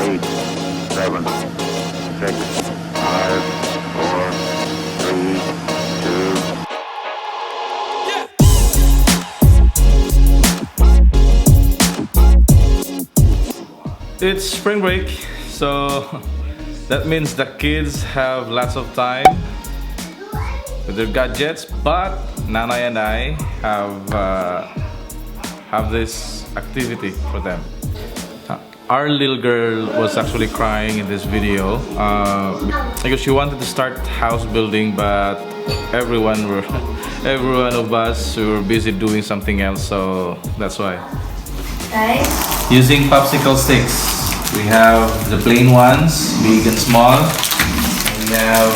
8, 7, 6, 5, 4, 3, 2. It's spring break, so that means the kids have lots of time with their gadgets, but Nanay and I have this activity for them. Our little girl was actually crying in this video because she wanted to start house building, but every one of us were busy doing something else, so that's why. Guys, Using popsicle sticks. We have the plain ones, big and small. We have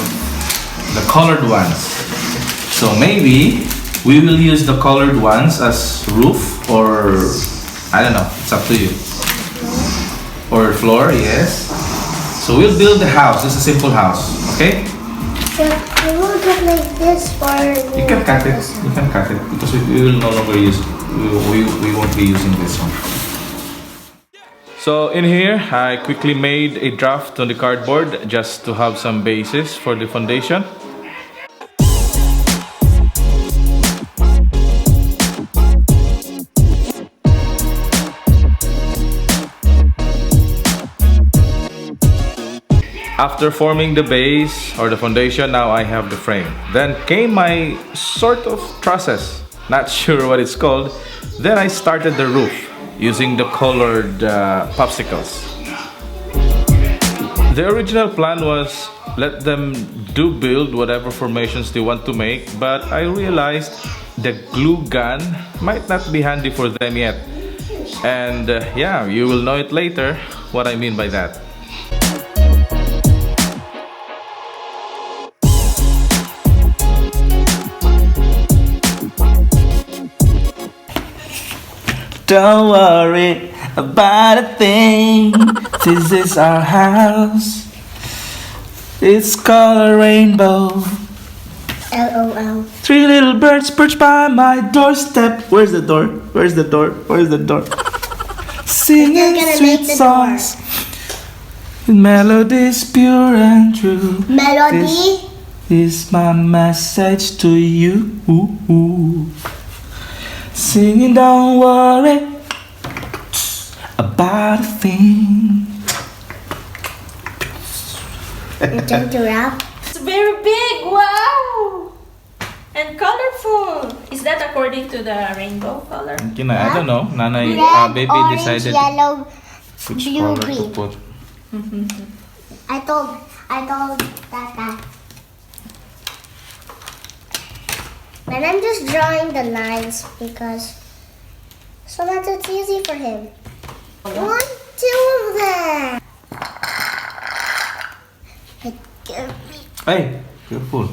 the colored ones. So maybe we will use the colored ones as roof, or I don't know, it's up to you. Or floor, yes. So we'll build the house. It's a simple house, okay? so we will get like this for You can cut it. You can cut it because we will no longer use. We won't be using this one. So in here, I quickly made a draft on the cardboard just to have some basis for the foundation. After forming the base or the foundation, now I have the frame. Then came my sort of process, not sure what it's called. Then I started the roof using the colored popsicles. The original plan was let them build whatever formations they want to make, but I realized the glue gun might not be handy for them yet. And yeah, you will know it later what I mean by that. Don't worry about a thing. This is our house. It's called a rainbow. LOL. Three little birds perched by my doorstep. Where's the door? Where's the door? Where's the door? Singing gonna sweet make the songs. With melodies pure and true. Melody. This is my message to you. Singing, don't worry about a thing. Time to wrap. It's very big, wow! And colorful. Is that according to the rainbow color? I don't know. Nanay, Red, baby orange, decided yellow, which blue, color to green. put. I told Tata. And I'm just drawing the lines because so that it's easy for him. 1, 2 of them. Hey, careful.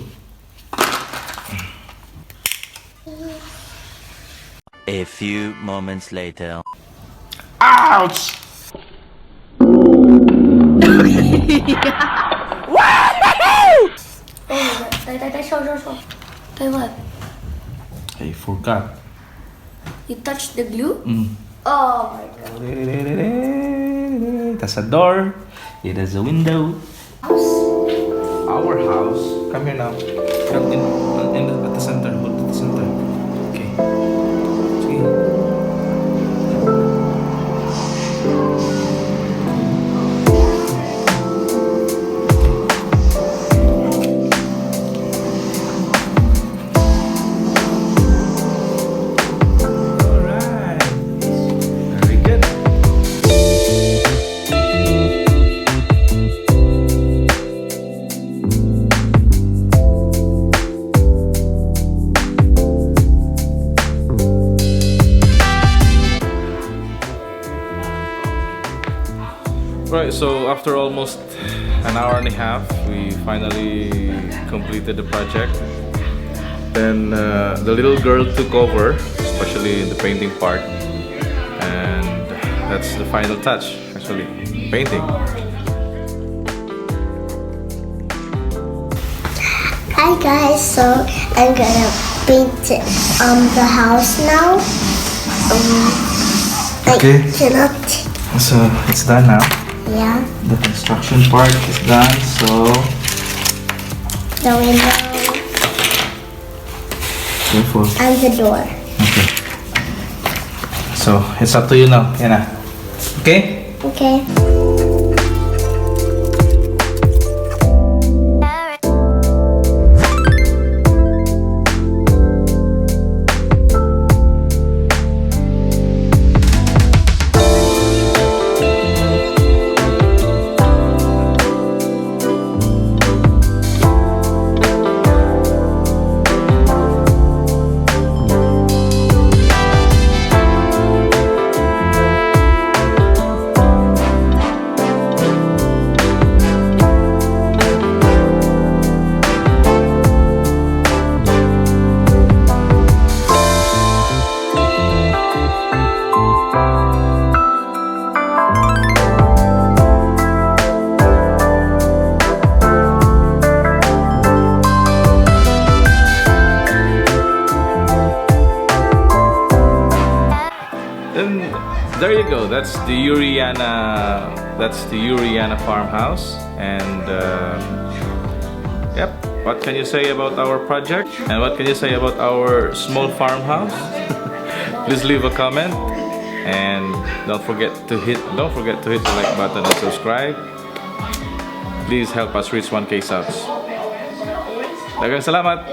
A few moments later. Ouch! Show. Tell what? I forgot. You touched the glue? Mm. Oh my god. It has a door. It has a window. Our house. Come here now. Come at the center. Hold at the center. Okay. See. Right, so after almost an hour and a half, we finally completed the project. Then the little girl took over, especially in the painting part, and that's the final touch, actually, painting. Hi guys, so I'm gonna paint the house now. Okay. I cannot. So it's done now. Yeah. The construction part is done, so The window careful. and the door. Okay. So, it's up to you now, Yana. Okay? Okay. And there you go. That's the Yuri Yana. That's the Yuri Yana farmhouse. And yep. What can you say about our project? And what can you say about our small farmhouse? Please leave a comment. And don't forget to hit the like button and subscribe. Please help us reach 1K subs. Daghang salamat.